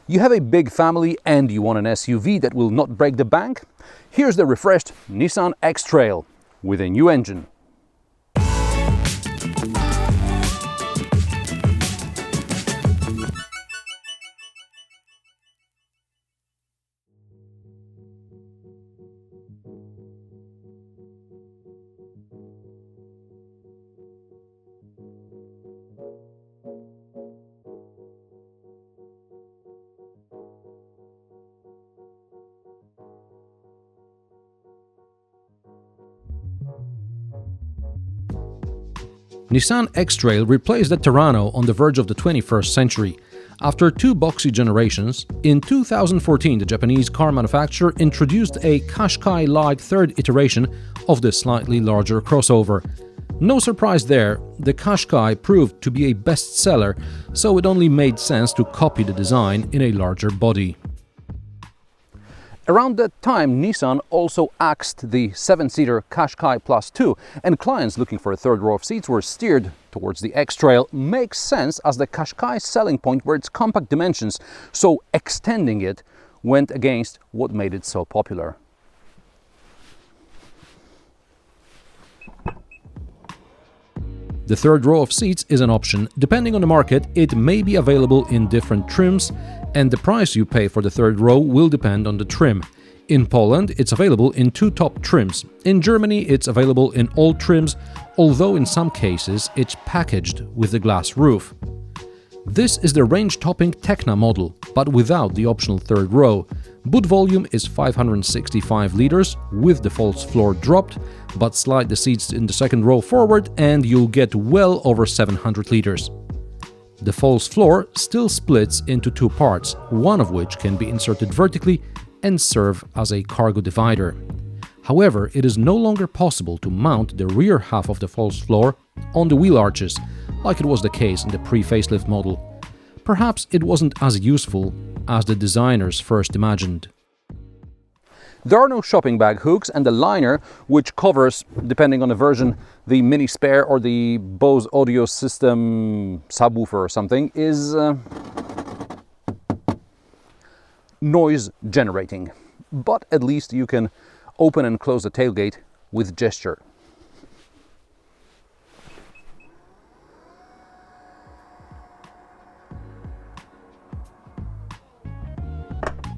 You have a big family and you want an SUV that will not break the bank? Here's the refreshed Nissan X-Trail with a new engine. Nissan X-Trail replaced the Terrano on the verge of the 21st century. After two boxy generations, in 2014 the Japanese car manufacturer introduced a Qashqai-like third iteration of the slightly larger crossover. No surprise there, the Qashqai proved to be a bestseller, so it only made sense to copy the design in a larger body. Around that time, Nissan also axed the 7-seater Qashqai Plus 2, and clients looking for a third row of seats were steered towards the X-Trail. Makes sense as the Qashqai's selling point were its compact dimensions, so extending it went against what made it so popular. The third row of seats is an option. Depending on the market, it may be available in different trims, and the price you pay for the third row will depend on the trim. In Poland, it's available in two top trims. In Germany, it's available in all trims, although in some cases it's packaged with a glass roof. This is the range-topping Tecna model, but without the optional third row. Boot volume is 565 liters, with the false floor dropped, but slide the seats in the second row forward and you'll get well over 700 liters. The false floor still splits into two parts, one of which can be inserted vertically and serve as a cargo divider. However, it is no longer possible to mount the rear half of the false floor on the wheel arches, like it was the case in the pre-facelift model. Perhaps it wasn't as useful as the designers first imagined. There are no shopping bag hooks, and the liner, which covers, depending on the version, the mini spare or the Bose audio system subwoofer or something, is noise generating. But at least you can open and close the tailgate with gesture.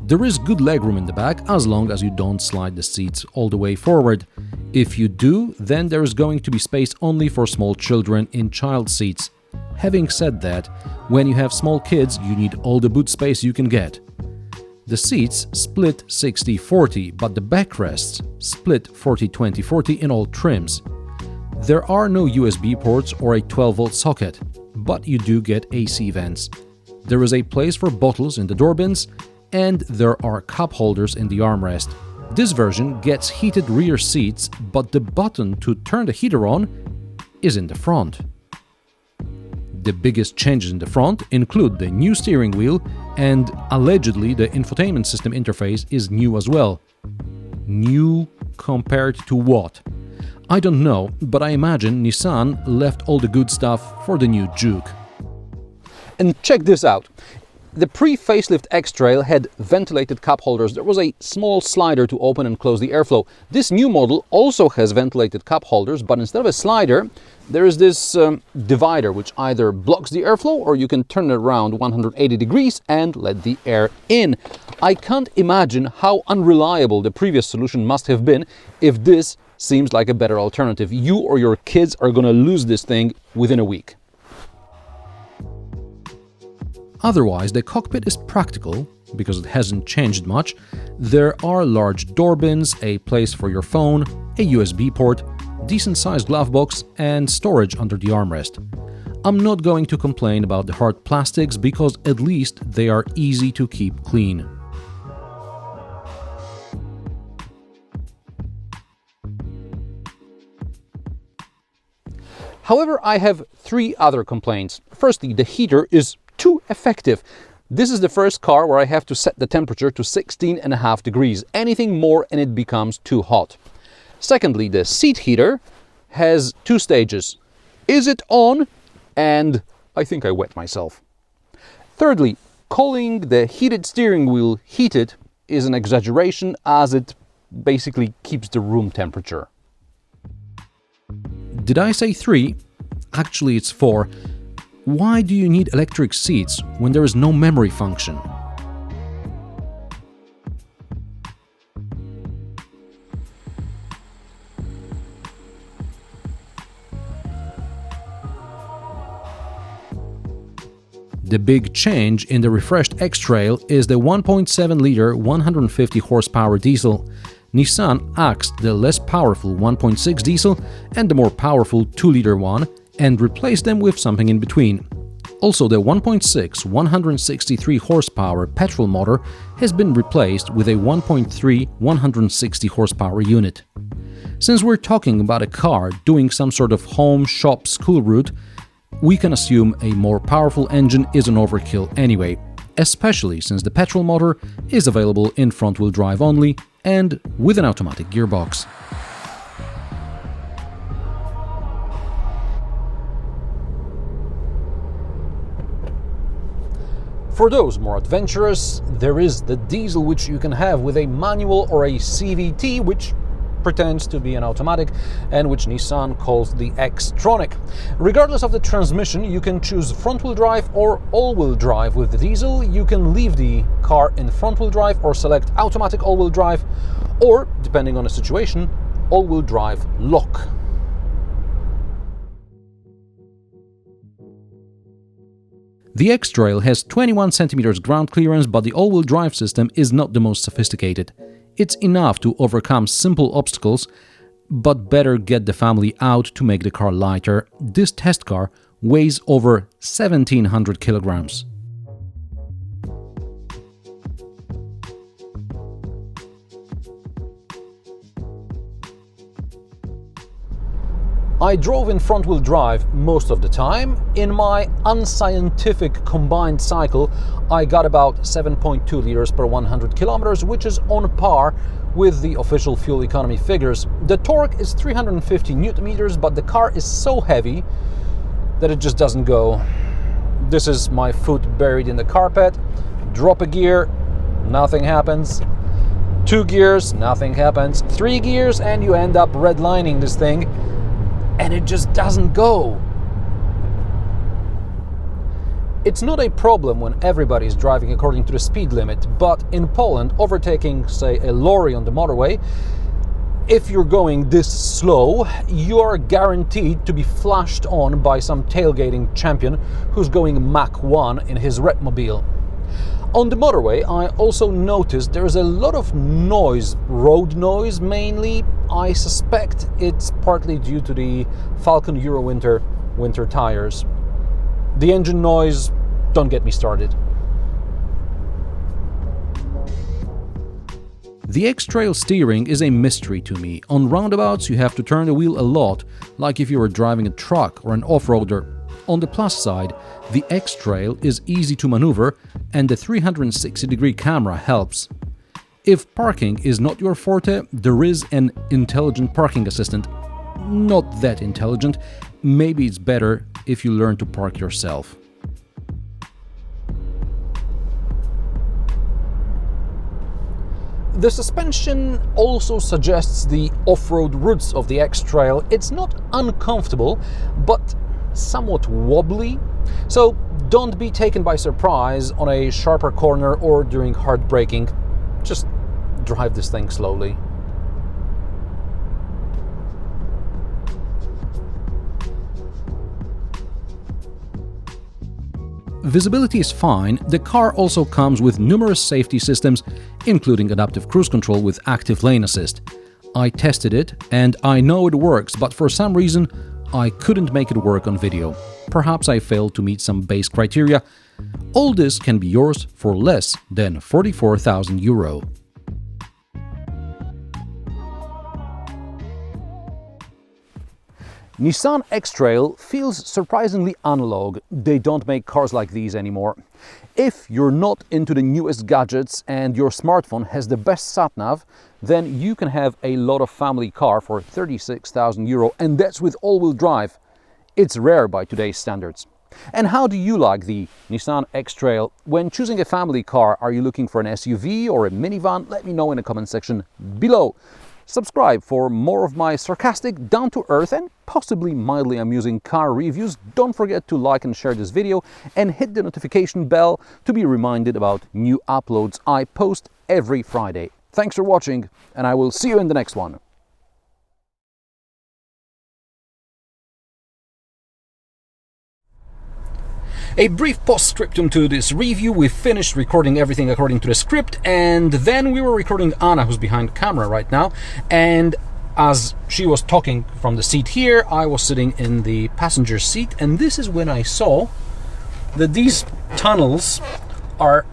There is good legroom in the back as long as you don't slide the seats all the way forward. If you do, then there is going to be space only for small children in child seats. Having said that, when you have small kids, you need all the boot space you can get. The seats split 60-40, but the backrests split 40-20-40 in all trims. There are no USB ports or a 12-volt socket, but you do get AC vents. There is a place for bottles in the door bins, and there are cup holders in the armrest. This version gets heated rear seats, but the button to turn the heater on is in the front. The biggest changes in the front include the new steering wheel, and allegedly the infotainment system interface is new as well. New compared to what? I don't know, but I imagine Nissan left all the good stuff for the new Juke. And check this out. The pre-facelift X-Trail had ventilated cup holders. There was a small slider to open and close the airflow. This new model also has ventilated cup holders, but instead of a slider, there is this divider which either blocks the airflow or you can turn it around 180 degrees and let the air in. I can't imagine how unreliable the previous solution must have been if this seems like a better alternative. You or your kids are going to lose this thing within a week. Otherwise, the cockpit is practical, because it hasn't changed much. There are large door bins, a place for your phone, a USB port, decent-sized glove box, and storage under the armrest. I'm not going to complain about the hard plastics, because at least they are easy to keep clean. However, I have three other complaints. Firstly, the heater is too effective. This is the first car where I have to set the temperature to 16.5 degrees. Anything more and it becomes too hot. Secondly, the seat heater has two stages. Is it on? And I think I wet myself. Thirdly, Calling the heated steering wheel heated is an exaggeration, as it basically keeps the room temperature. Did I say 3? Actually, it's 4. Why do you need electric seats when there is no memory function? The big change in the refreshed X-Trail is the 1.7-litre 150 horsepower diesel. Nissan axed the less powerful 1.6 diesel and the more powerful 2-litre one and replaced them with something in between. Also, the 1.6 163 horsepower petrol motor has been replaced with a 1.3 160 horsepower unit. Since we're talking about a car doing some sort of home, shop, school route, we can assume a more powerful engine is an overkill anyway, especially since the petrol motor is available in front-wheel drive only and with an automatic gearbox. For those more adventurous, there is the diesel, which you can have with a manual or a CVT, which pretends to be an automatic and which Nissan calls the X-Tronic. Regardless of the transmission, you can choose front-wheel drive or all-wheel drive. With the diesel, you can leave the car in front-wheel drive or select automatic all-wheel drive, or, depending on the situation, all-wheel drive lock. The X-Trail has 21 cm ground clearance, but the all-wheel drive system is not the most sophisticated. It's enough to overcome simple obstacles, but better get the family out to make the car lighter. This test car weighs over 1700 kilograms. I drove in front-wheel drive most of the time. In my unscientific combined cycle, I got about 7.2 liters per 100 kilometers, which is on par with the official fuel economy figures. The torque is 350 newton meters, but the car is so heavy that it just doesn't go. This is my foot buried in the carpet. Drop a gear, nothing happens. 2 gears, nothing happens. 3 gears, and you end up redlining this thing, and it just doesn't go. It's not a problem when everybody is driving according to the speed limit, but in Poland, overtaking, say, a lorry on the motorway, if you're going this slow, you are guaranteed to be flashed on by some tailgating champion who's going Mach 1 in his Repmobile. On the motorway, I also noticed there is a lot of noise, road noise mainly. I suspect it's partly due to the Falcon Eurowinter winter tires. The engine noise, don't get me started. The X-Trail steering is a mystery to me. On roundabouts, you have to turn the wheel a lot, like if you were driving a truck or an off-roader. On the plus side, the X-Trail is easy to maneuver and the 360-degree camera helps. If parking is not your forte, there is an intelligent parking assistant. Not that intelligent, maybe it's better if you learn to park yourself. The suspension also suggests the off-road routes of the X-Trail. It's not uncomfortable, but somewhat wobbly, so don't be taken by surprise on a sharper corner or during hard braking. Just drive this thing slowly. Visibility is fine. The car also comes with numerous safety systems, including adaptive cruise control with active lane assist. I tested it and I know it works, but for some reason I couldn't make it work on video. Perhaps I failed to meet some base criteria. All this can be yours for less than 44,000 euro. Nissan X-Trail feels surprisingly analog. They don't make cars like these anymore. If you're not into the newest gadgets and your smartphone has the best sat-nav, then you can have a lot of family car for 36,000 euro, and that's with all-wheel drive. It's rare by today's standards. And how do you like the Nissan X-Trail? When choosing a family car, are you looking for an SUV or a minivan? Let me know in the comment section below. Subscribe for more of my sarcastic, down-to-earth and possibly mildly amusing car reviews. Don't forget to like and share this video and hit the notification bell to be reminded about new uploads I post every Friday. Thanks for watching, and I will see you in the next one. A brief postscriptum to this review. We finished recording everything according to the script, and then we were recording Anna, who's behind the camera right now, and as she was talking from the seat here, I was sitting in the passenger seat, and this is when I saw that these tunnels are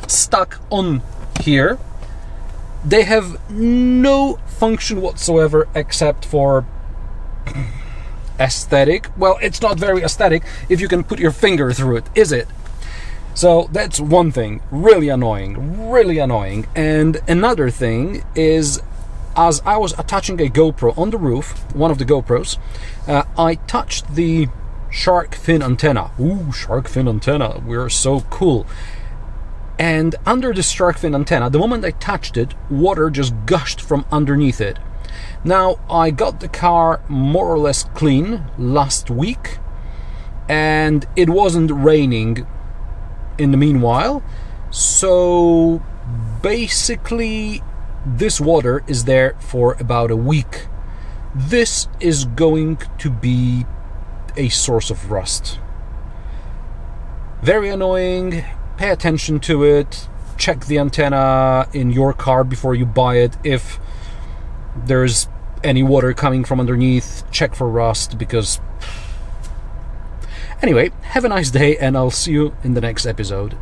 stuck on here. They have no function whatsoever except for aesthetic. Well, it's not very aesthetic if you can put your finger through it, is it? So that's one thing, really annoying. And another thing is, as I was attaching a GoPro on the roof, one of the GoPros, I touched the shark fin antenna. Ooh, shark fin antenna, we're so cool. And under the shark fin antenna, the moment I touched it, water just gushed from underneath it. Now, I got the car more or less clean last week, and it wasn't raining in the meanwhile, so basically this water is there for about a week. This is going to be a source of rust. Very annoying. Pay attention to it. Check the antenna in your car before you buy it. If there's any water coming from underneath, check for rust, because... Anyway, have a nice day, and I'll see you in the next episode.